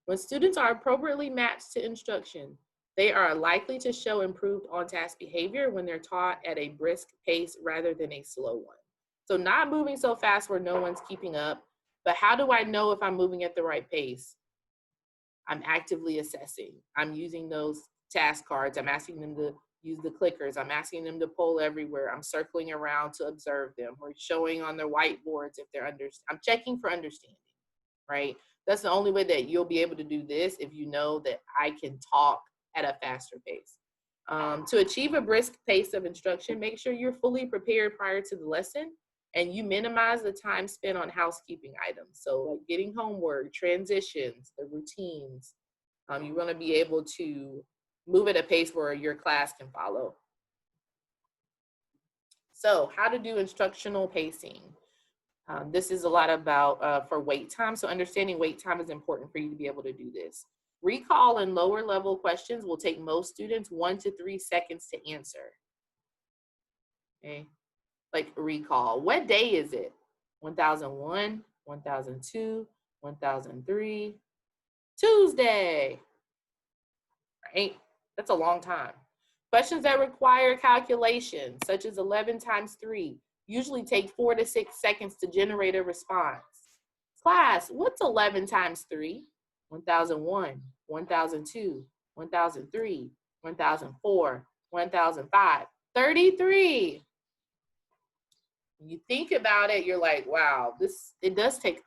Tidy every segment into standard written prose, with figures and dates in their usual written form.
When students are appropriately matched to instruction, they are likely to show improved on-task behavior when they're taught at a brisk pace rather than a slow one. So not moving so fast where no one's keeping up, but how do I know if I'm moving at the right pace? I'm actively assessing. I'm using those task cards. I'm asking them to use the clickers. I'm asking them to poll everywhere. I'm circling around to observe them. We're showing on their whiteboards if they're I'm checking for understanding, right? That's the only way that you'll be able to do this, if you know that I can talk at a faster pace. To achieve a brisk pace of instruction, make sure you're fully prepared prior to the lesson and you minimize the time spent on housekeeping items. So like getting homework, transitions, the routines. You want to be able to move at a pace where your class can follow. So how to do instructional pacing. This is a lot about for wait time. So understanding wait time is important for you to be able to do this. Recall and lower level questions will take most students 1 to 3 seconds to answer. Okay, like recall. What day is it? 1001, 1002, 1003, Tuesday. Right? That's a long time. Questions that require calculation, such as 11 times 3, usually take 4 to 6 seconds to generate a response. Class, what's 11 times 3? 1001, 1002, 1003, 1004, 1005, 33. When you think about it, you're like, wow, it does take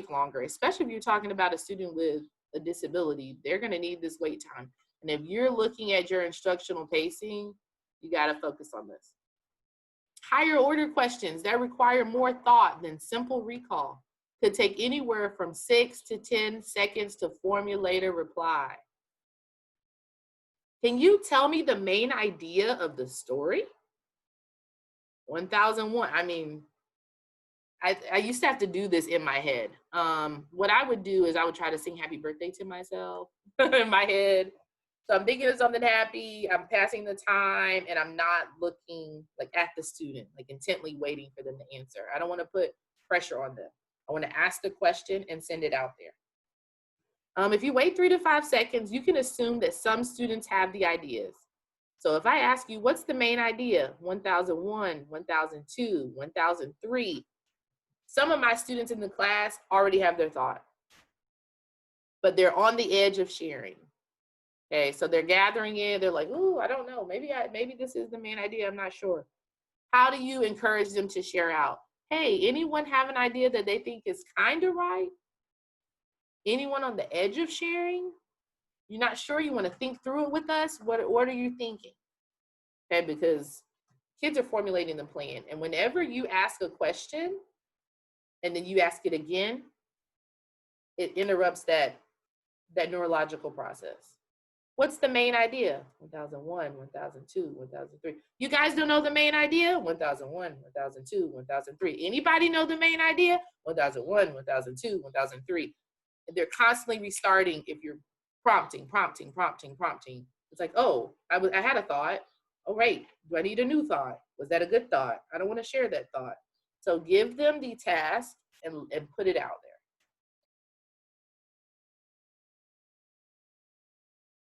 longer, especially if you're talking about a student with a disability. They're going to need this wait time. And if you're looking at your instructional pacing, you got to focus on this. Higher order questions that require more thought than simple recall could take anywhere from 6 to 10 seconds to formulate a reply. Can you tell me the main idea of the story? 1001. I mean, I used to have to do this in my head. What I would do is I would try to sing happy birthday to myself in my head. So I'm thinking of something happy, I'm passing the time, and I'm not looking like at the student, like intently waiting for them to answer. I don't want to put pressure on them. I want to ask the question and send it out there. If you wait 3 to 5 seconds, you can assume that some students have the ideas. So if I ask you, what's the main idea? 1001, 1002, 1003. Some of my students in the class already have their thought, but they're on the edge of sharing. Okay, so they're gathering in. They're like, ooh, I don't know. Maybe this is the main idea. I'm not sure. How do you encourage them to share out? Hey, anyone have an idea that they think is kind of right? Anyone on the edge of sharing? You're not sure? You want to think through it with us? What are you thinking? Okay, because kids are formulating the plan. And whenever you ask a question and then you ask it again, it interrupts that neurological process. What's the main idea? 1001, 1002, 1003. You guys don't know the main idea? 1001, 1002, 1003. Anybody know the main idea? 1001, 1002, 1003. And they're constantly restarting if you're prompting. It's like, oh, I had a thought. Oh, right. Do I need a new thought? Was that a good thought? I don't want to share that thought. So give them the task and put it out there.